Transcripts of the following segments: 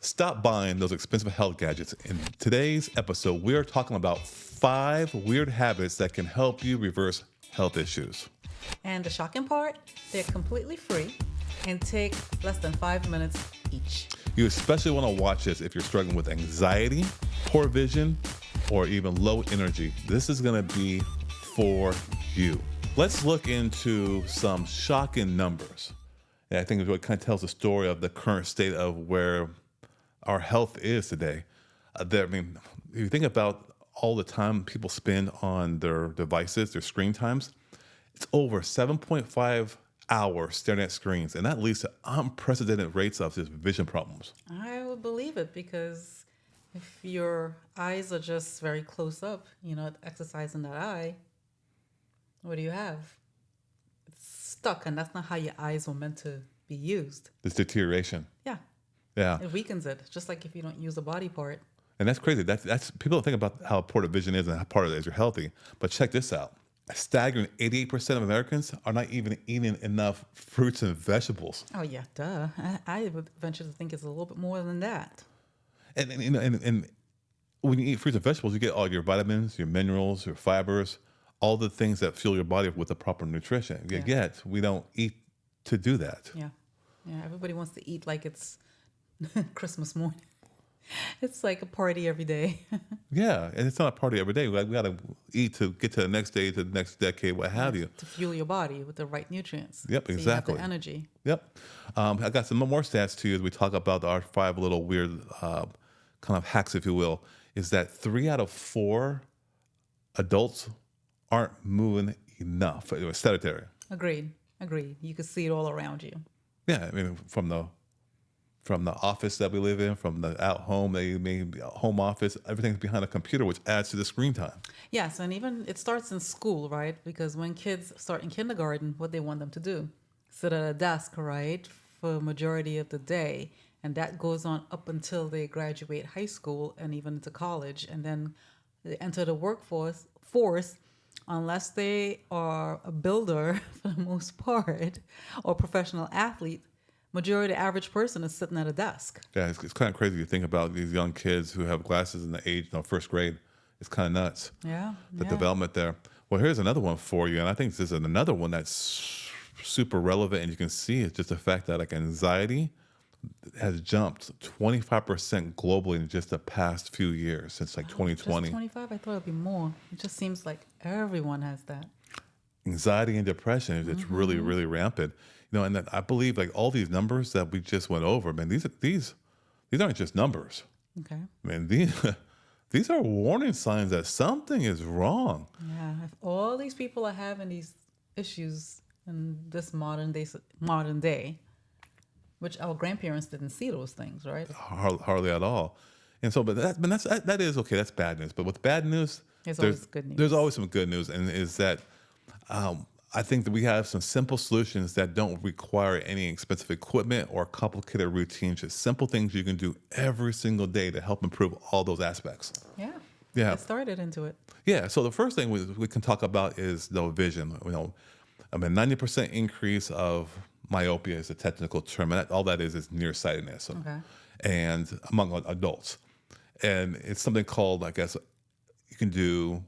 Stop buying those expensive health gadgets. In today's episode, we're talking about 5 weird habits that can help you reverse health issues. And the shocking part, they're completely free and take less than 5 minutes each. You especially want to watch this if you're struggling with anxiety, poor vision, or even low energy. This is going to be for you. Let's look into some shocking numbers. And I think it really kind of tells the story of the current state of where our health is today. If you think about all the time people spend on their devices, their screen times, it's over 7.5 hours staring at screens, and that leads to unprecedented rates of just vision problems. I would believe it because if your eyes are just very close up, exercising that eye, what do you have? It's stuck, and that's not how your eyes were meant to be used. This deterioration. Yeah, Yeah. it weakens it, just like if you don't use a body part. And that's crazy. That's people don't think about how important vision is and how part of it is you're healthy. But check this out. A staggering 88% of Americans are not even eating enough fruits and vegetables. Oh, yeah, duh. I would venture to think it's a little bit more than that. And when you eat fruits and vegetables, you get all your vitamins, your minerals, your fibers, all the things that fuel your body with the proper nutrition. Yeah. Yet we don't eat to do that. Yeah. Yeah, everybody wants to eat like it's Christmas morning. It's like a party every day. Yeah, and it's not a party every day. We got to eat to get to the next day, to the next decade, what have you. To fuel your body with the right nutrients. Yep, So exactly. you have the energy. Yep. I got some more stats to you as we talk about our 5 little weird kind of hacks, if you will, is that 3 out of 4 adults aren't moving enough. It was sedentary. Agreed. You can see it all around you. Yeah, I mean, from the office that we live in, from the at home, home office, everything's behind a computer, which adds to the screen time. Yes, and even it starts in school, right? Because when kids start in kindergarten, what they want them to do, sit at a desk, right, for a majority of the day. And that goes on up until they graduate high school and even into college. And then they enter the workforce, unless they are a builder for the most part or professional athlete, majority average person is sitting at a desk. Yeah, it's kind of crazy to think about these young kids who have glasses in the age, first grade. It's kind of nuts. Yeah. The development there. Well, here's another one for you, and I think this is another one that's super relevant, and you can see it's just the fact that like anxiety has jumped 25% globally in just the past few years since like 2020. Just 25? I thought it'd be more. It just seems like everyone has that. Anxiety and depression is it's really, really rampant. And that I believe like all these numbers that we just went over, man, these aren't just numbers. Okay. Man, these are warning signs that something is wrong. Yeah. If all these people are having these issues in this modern day, which our grandparents didn't see those things, right? Hardly at all. And so, that is okay. That's bad news. But with bad news, There's always good news. There's always some good news, and is that I think that we have some simple solutions that don't require any expensive equipment or complicated routines. Just simple things you can do every single day to help improve all those aspects. Yeah. Yeah. Get started into it. Yeah. So the first thing we can talk about is vision. 90% increase of myopia is a technical term, and all that is nearsightedness. Okay. And among adults, and it's something called, I guess, you can do.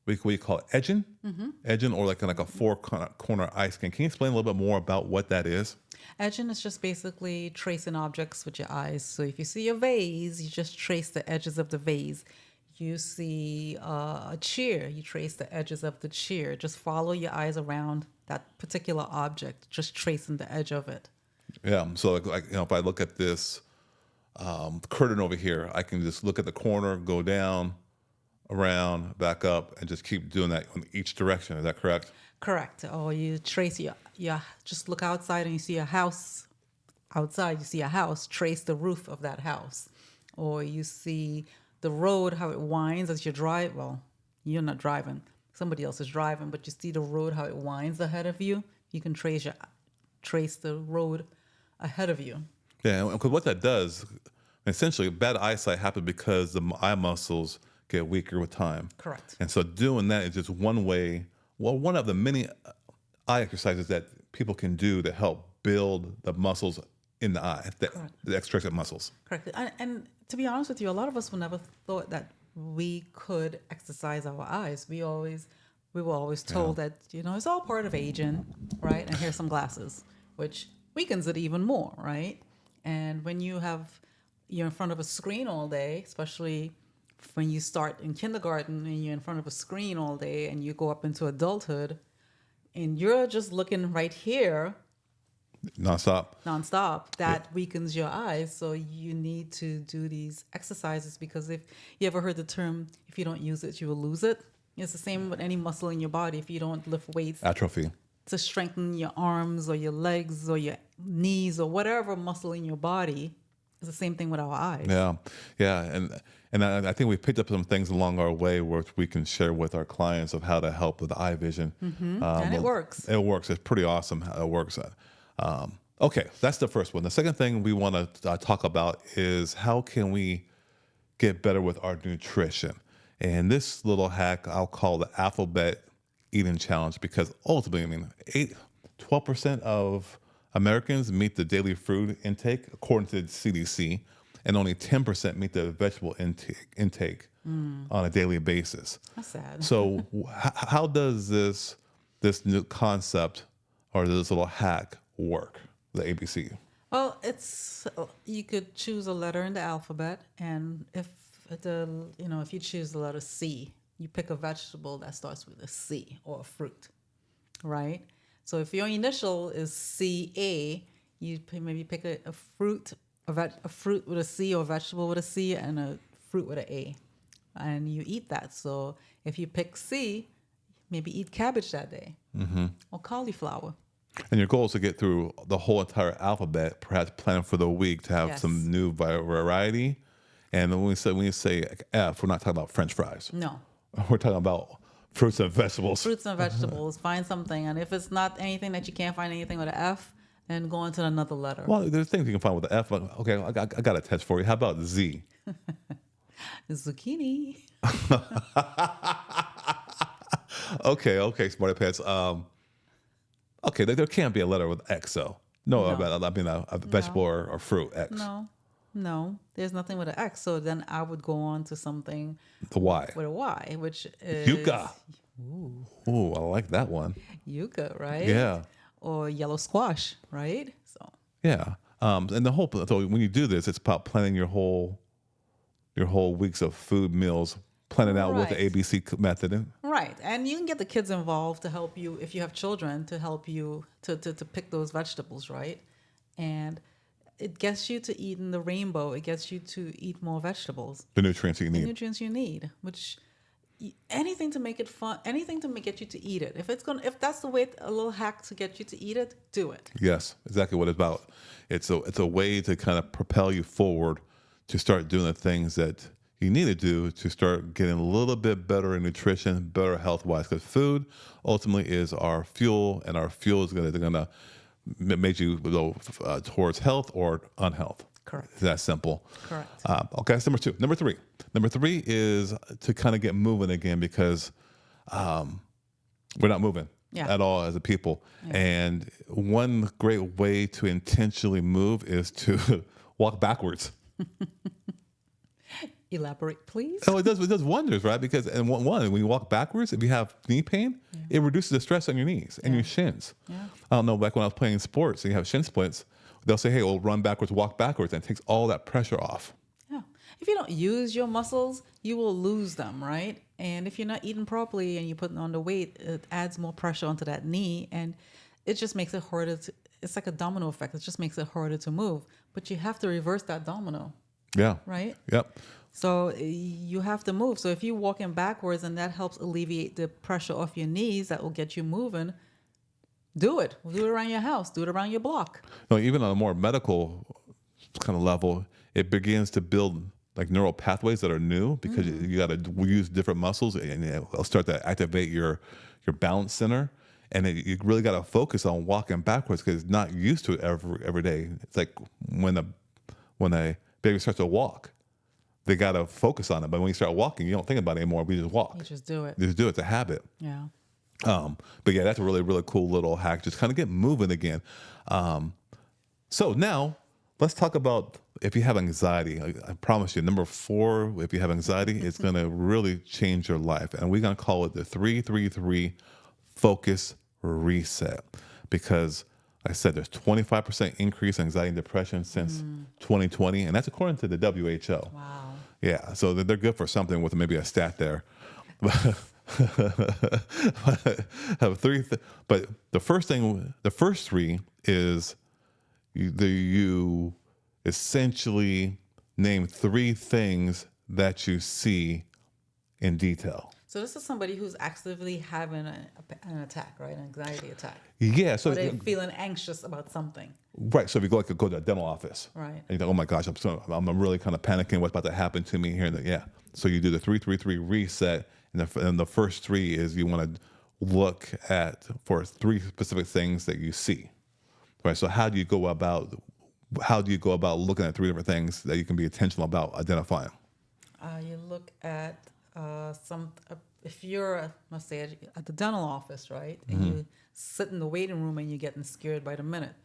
What do you call it? Edging? Edging, or like a 4-corner eye scan. Can you explain a little bit more about what that is? Edging is just basically tracing objects with your eyes. So if you see a vase, you just trace the edges of the vase. You see a chair, you trace the edges of the chair. Just follow your eyes around that particular object, just tracing the edge of it. Yeah. So if I look at this curtain over here, I can just look at the corner, go down, around, back up, and just keep doing that in each direction. Is that correct? Correct. Or you trace your just look outside and you see a house. Outside, you see a house, trace the roof of that house. Or you see the road, how it winds as you drive. Well, you're not driving. Somebody else is driving, but you see the road, how it winds ahead of you. You can trace the road ahead of you. Yeah, because what that does, essentially, bad eyesight happens because the eye muscles get weaker with time. Correct. And so doing that is just one way, one of the many eye exercises that people can do to help build the muscles in the eye, Correct. the extracted muscles. Correct. And to be honest with you, a lot of us would never thought that we could exercise our eyes. We were always told that, it's all part of aging, right? And here's some glasses, which weakens it even more, right? And when you're in front of a screen all day, especially when you start in kindergarten and you're in front of a screen all day and you go up into adulthood and you're just looking right here nonstop, that weakens your eyes. So you need to do these exercises, because if you ever heard the term, if you don't use it, you will lose it. It's the same with any muscle in your body. If you don't lift weights Atrophy. to strengthen your arms or your legs or your knees or whatever muscle in your body, it's the same thing with our eyes. Yeah. And I think we picked up some things along our way which we can share with our clients of how to help with eye vision. And it works. It works. It's pretty awesome how it works. Okay, that's the first one. The second thing we want to talk about is how can we get better with our nutrition. And this little hack I'll call the alphabet eating challenge, because ultimately, 12% of Americans meet the daily food intake according to the CDC, and only 10% meet the vegetable intake on a daily basis. That's sad. So how does this new concept or this little hack work, the ABC? Well, you could choose a letter in the alphabet, and if you choose the letter C, you pick a vegetable that starts with a C, or a fruit, right? So if your initial is CA, you maybe pick a fruit, a fruit with a C, or a vegetable with a C, and a fruit with an A, and you eat that. So if you pick C, maybe eat cabbage that day, or cauliflower. And your goal is to get through the whole entire alphabet, perhaps plan for the week to have some new variety. And when we say F, we're not talking about French fries. No. We're talking about fruits and vegetables. Fruits and vegetables. Find something. And if it's not anything that you can't find anything with an F, then go into another letter. Well, there's things you can find with the F. But okay, I got a test for you. How about Z? Zucchini. Okay, smarty pants. Okay, there can't be a letter with X, though. No. I mean a vegetable or fruit, X. No. There's nothing with an X. So then I would go on to something The Y. with a Y, which is... Yucca. Ooh, I like that one. Yucca, right? Yeah. Or yellow squash, right? So Yeah. And so when you do this, it's about planning your whole weeks of food meals, planning out with the Right. ABC method. Right. And you can get the kids involved to help you, if you have children, to help you to pick those vegetables, right? And it gets you to eat in the rainbow. It gets you to eat more vegetables. The nutrients you The need. nutrients you need, which anything to make it fun, anything to get you to eat it. If that's the way, a little hack to get you to eat it, do it. Yes, exactly what it's about. It's a way to kind of propel you forward to start doing the things that you need to do to start getting a little bit better in nutrition, better health-wise. Because food ultimately is our fuel, and our fuel is going to make you go towards health or unhealth. Correct. It's that simple. Correct. Okay, that's number two. Number three. Number three is to kind of get moving again, because we're not moving at all as a people. Yeah. And one great way to intentionally move is to walk backwards. Elaborate, please. Oh, it does wonders, right? Because when you walk backwards, if you have knee pain, it reduces the stress on your knees and your shins. Yeah. I don't know, back when I was playing sports and you have shin splints, they'll say, hey, well, run backwards, walk backwards, and it takes all that pressure off. Yeah. If you don't use your muscles, you will lose them, right? And if you're not eating properly and you're putting on the weight, it adds more pressure onto that knee, and it just makes it harder to, it's like a domino effect. It just makes it harder to move. But you have to reverse that domino. Yeah. Right? Yep. So you have to move. So if you're walking backwards and that helps alleviate the pressure off your knees, that will get you moving, do it. Do it around your house. Do it around your block. No, even on a more medical kind of level, it begins to build like neural pathways that are new, because you got to use different muscles, and it'll start to activate your balance center. And you really got to focus on walking backwards, because it's not used to it every day. It's like when a baby starts to walk, they got to focus on it. But when you start walking, you don't think about it anymore. We just walk. You just do it. You just do it. It's a habit. Yeah. But yeah, that's a really, really cool little hack. Just kind of get moving again. So now let's talk about if you have anxiety. I promise you, number 4, if you have anxiety, it's going to really change your life. And we're going to call it the 333 focus reset because like I said there's 25% increase in anxiety and depression since 2020. And that's according to the WHO. Wow. Yeah. So they're good for something with maybe a stat there. Have but the first thing, the first 3 is you essentially name 3 things that you see in detail. So this is somebody who's actively having an attack, right? An anxiety attack. Yeah. Or they're feeling anxious about something. Right. So if you go to a dental office, Right. and you think, oh my gosh, I'm really kind of panicking. What's about to happen to me here? Yeah. So you do the 333 reset, and the first 3 is you want to look at for 3 specific things that you see. Right. So how do you go about looking at 3 different things that you can be intentional about identifying? You look at if you're, let's say, at the dental office, right? And you sit in the waiting room and you're getting scared by the minute.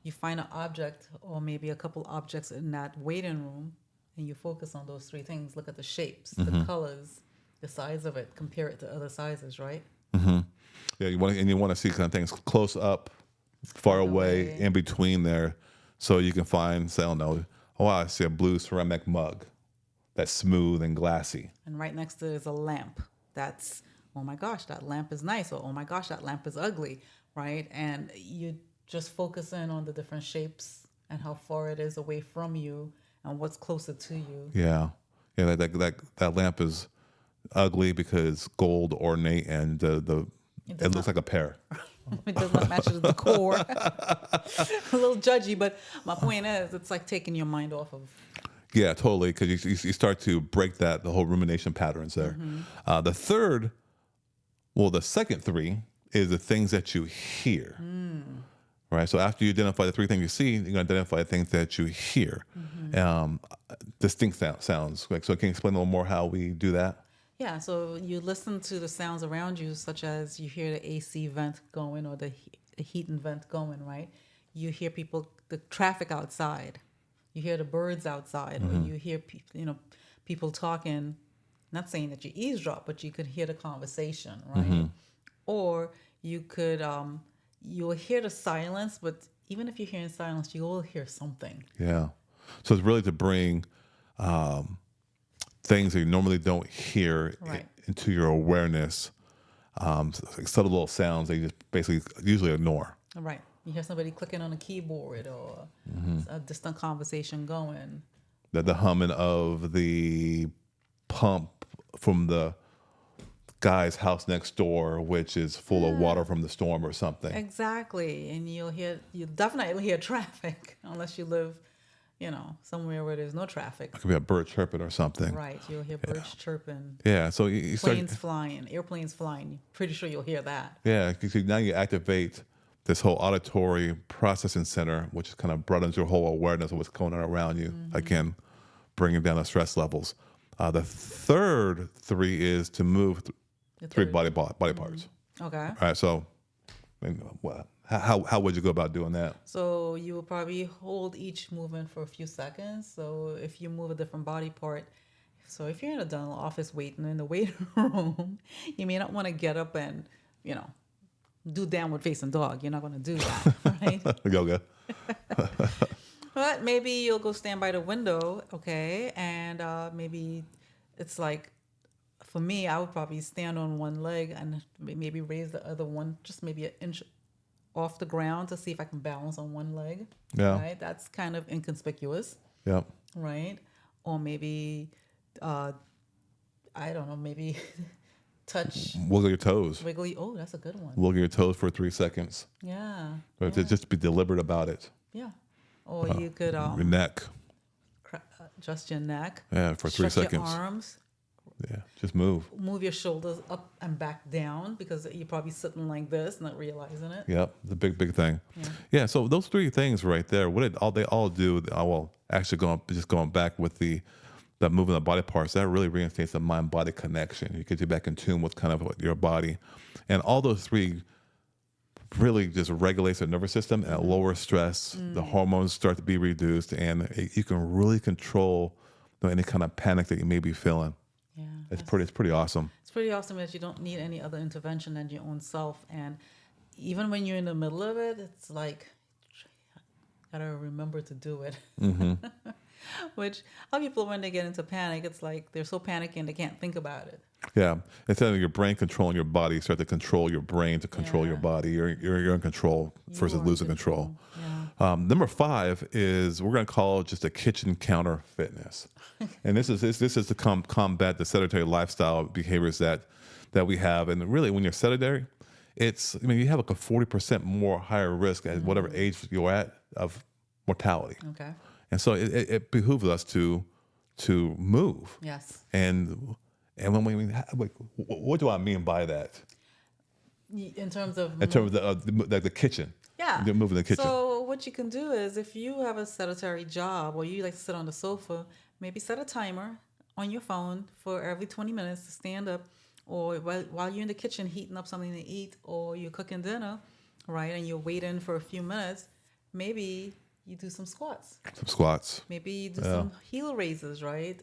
You find an object or maybe a couple objects in that waiting room and you focus on those 3 things. Look at the shapes, the colors, the size of it, compare it to other sizes, right? Yeah, you want to see kind of things close up, far away, in between there, so you can find, say, I don't know, oh, I see a blue ceramic mug that's smooth and glassy. And right next to it is a lamp. That's, oh my gosh, that lamp is nice. Or, oh my gosh, that lamp is ugly, right? And you just focus in on the different shapes and how far it is away from you and what's closer to you. Yeah, that lamp is ugly because it's gold ornate and it looks like a pear. It does not match the decor. A little judgy, but my point is, it's like taking your mind off of. Yeah, totally, because you start to break the whole rumination patterns there. The second 3 is the things that you hear. Right. So after you identify the 3 things you see, you're going to identify things that you hear. Distinct sounds. So can you explain a little more how we do that? Yeah, so you listen to the sounds around you, such as you hear the AC vent going or the heating vent going, right? You hear the traffic outside. You hear the birds outside, or you hear people talking. Not saying that you eavesdrop, but you could hear the conversation, right? Or you could you'll hear the silence, but even if you're hearing silence, you will hear something. Yeah. So it's really to bring things that you normally don't hear into your awareness, like subtle little sounds that you just basically usually ignore. Right. You hear somebody clicking on a keyboard or a distant conversation going. The humming of the pump from the guy's house next door, which is full of water from the storm or something. Exactly. And you'll definitely hear traffic unless you live, somewhere where there's no traffic. It could be a bird chirping or something. Right. You'll hear birds chirping. Yeah. So you planes flying, airplanes flying. Pretty sure you'll hear that. Yeah. Because now you activate this whole auditory processing center, which kind of broadens your whole awareness of what's going on around you. Again, bringing down the stress levels. The third 3 is to move 3 body parts. Okay. All right. So, how would you go about doing that? So you will probably hold each movement for a few seconds. So if you move a different body part, so if you're in a dental office waiting in the waiting room, you may not want to get up and, do downward facing dog. You're not going to do that, right? Yoga. But maybe you'll go stand by the window, okay? And maybe it's like, for me, I would probably stand on one leg and maybe raise the other one just maybe an inch off the ground to see if I can balance on one leg. Yeah. Right? That's kind of inconspicuous. Yeah. Right? Or maybe, I don't know, maybe touch. Wiggle your toes. Oh, that's a good one. Wiggle your toes for 3 seconds. Yeah. But just be deliberate about it. Yeah. Or you could Your neck. Adjust your neck. Yeah, for 3 stretch seconds. Your arms. Yeah, just move. Move your shoulders up and back down because you're probably sitting like this, not realizing it. Yep, the big thing. Yeah. So those 3 things right there, they all do. Actually going back with that moving the body parts, that really reinstates the mind-body connection. You get you back in tune with kind of your body, and all those 3 really just regulates the nervous system and it lowers stress. The hormones start to be reduced, and you can really control any kind of panic that you may be feeling. Yeah, It's pretty awesome. it's pretty awesome that you don't need any other intervention than your own self. And even when you're in the middle of it, it's like, gotta remember to do it. Which a lot of people, when they get into panic, it's like they're so panicky and they can't think about it. Yeah, instead of your brain controlling your body, you start to control your brain to control your Yeah. body. You're in control versus You are in losing control. Yeah. Number 5 is we're going to call it just a kitchen counter fitness, and this is to combat the sedentary lifestyle behaviors that we have. And really, when you're sedentary, you have like a 40% more higher risk at whatever age you're at of mortality. Okay. And so it behooves us to move. Yes. And when what do I mean by that? In terms of In terms of the kitchen. yeah, You're moving the kitchen. So what you can do is, if you have a sedentary job or you like to sit on the sofa, maybe set a timer on your phone for every 20 minutes to stand up, or while you're in the kitchen heating up something to eat, or you're cooking dinner, right, and you're waiting for a few minutes, maybe you do some squats. Some squats. Maybe you do some heel raises, right?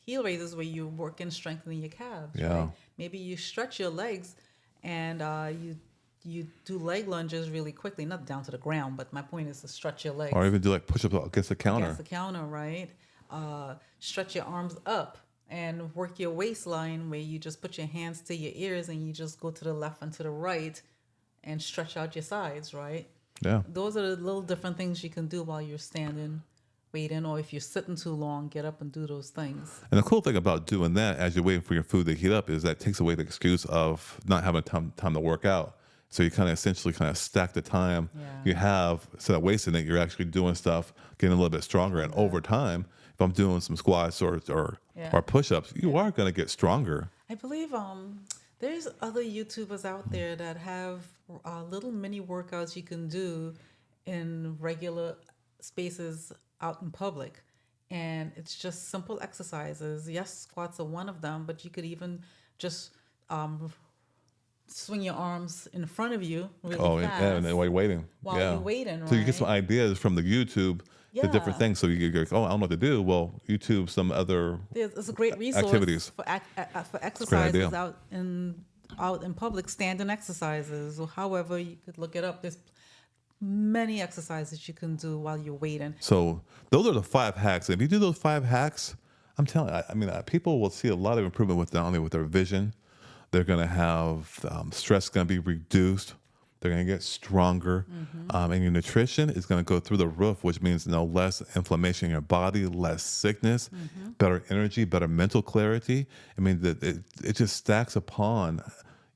Heel raises where you're working strengthening your calves. Yeah. Right? Maybe you stretch your legs and you do leg lunges really quickly, not down to the ground, but my point is to stretch your legs. Or even do like push-ups against the counter. Against the counter, right? Stretch your arms up and work your waistline where you just put your hands to your ears and you just go to the left and to the right and stretch out your sides, right? Yeah. Those are the little different things you can do while you're standing, waiting, or if you're sitting too long, get up and do those things. And the cool thing about doing that as you're waiting for your food to heat up is that takes away the excuse of not having time to work out. So you essentially stack the time you have, instead of wasting it, you're actually doing stuff, getting a little bit stronger. And over time, if I'm doing some squats or push-ups, you are going to get stronger. I believe there's other YouTubers out there that have little mini workouts you can do in regular spaces out in public. And it's just simple exercises. Yes, squats are one of them, but you could even just swing your arms in front of you really fast. And then while you're waiting. While you're waiting, right? So you get some ideas from the YouTube, the different things. So you go, I don't know what to do. Well, YouTube some other it's a great resource activities. for exercises out in public, standing exercises, or however you could look it up. There's many exercises you can do while you're waiting. So those are the 5 hacks. If you do those 5 hacks, I'm telling you, people will see a lot of improvement with not only with their vision. They're going to have stress going to be reduced. They're going to get stronger. And your nutrition is going to go through the roof, which means less inflammation in your body, less sickness, better energy, better mental clarity. I mean, it just stacks upon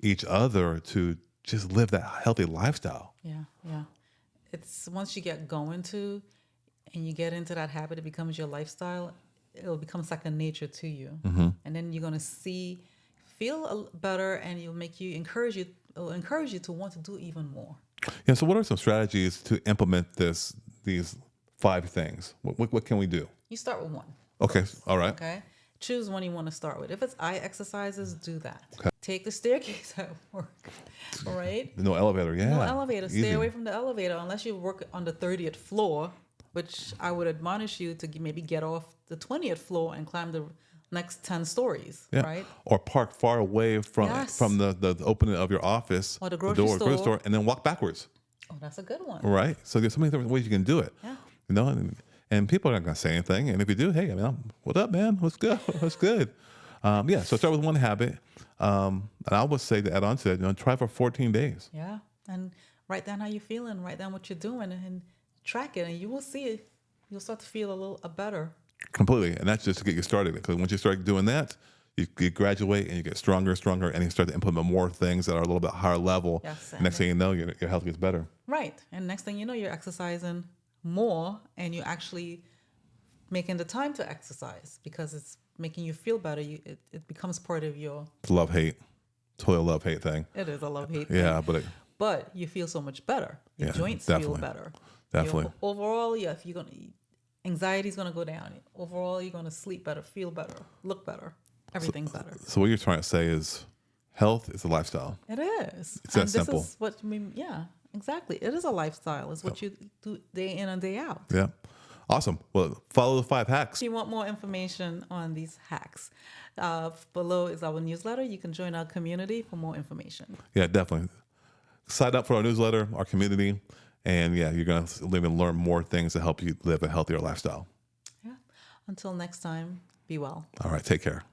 each other to just live that healthy lifestyle. Yeah. It's once you get going to and you get into that habit, it becomes your lifestyle. It'll become second nature to you. And then you're going to feel better, and it'll encourage you to want to do even more. Yeah. So what are some strategies to implement these 5 things? What can we do? You start with one. Okay. All right. Okay. Choose one you want to start with. If it's eye exercises, do that. Okay. Take the staircase at work. All right. No elevator. Yeah. No elevator. Stay Easy. away from the elevator unless you work on the 30th floor, which I would admonish you to maybe get off the 20th floor and climb the next 10 stories, Yeah. right? Or park far away from the opening of your office, Or the grocery store. and then walk backwards. Oh, that's a good one. Right. So there's so many different ways you can do it. Yeah. And people are not going to say anything. And if you do, hey, what up, man? What's good? What's good? So start with one habit. And I would say to add on to that, try for 14 days. Yeah. And write down how you're feeling, write down what you're doing, and track it, and you will see it. You'll start to feel a little better. Completely. And that's just to get you started. Because once you start doing that, you graduate and you get stronger and stronger, and you start to implement more things that are a little bit higher level. Yes, Next thing you know, your health gets better. Right. And next thing you know, you're exercising more, and you're actually making the time to exercise because it's making you feel better. It becomes part of your... It's love-hate. Totally a love-hate thing. It is a love-hate thing. Yeah, but you feel so much better. Your joints feel better. Definitely. Overall, if you're going to... Anxiety's going to go down. Overall, you're going to sleep better, feel better, look better, everything better. So what you're trying to say is Health is a lifestyle. It is. It's that And simple. this is what yeah, exactly. It is a lifestyle. It's what you do day in and day out. Yeah. Awesome. Well, follow the 5 hacks. If you want more information on these hacks, below is our newsletter. You can join our community for more information. Yeah, definitely. Sign up for our newsletter, our community, and yeah, you're going to live and learn more things to help you live a healthier lifestyle. Yeah. Until next time, be well. All right. Take care.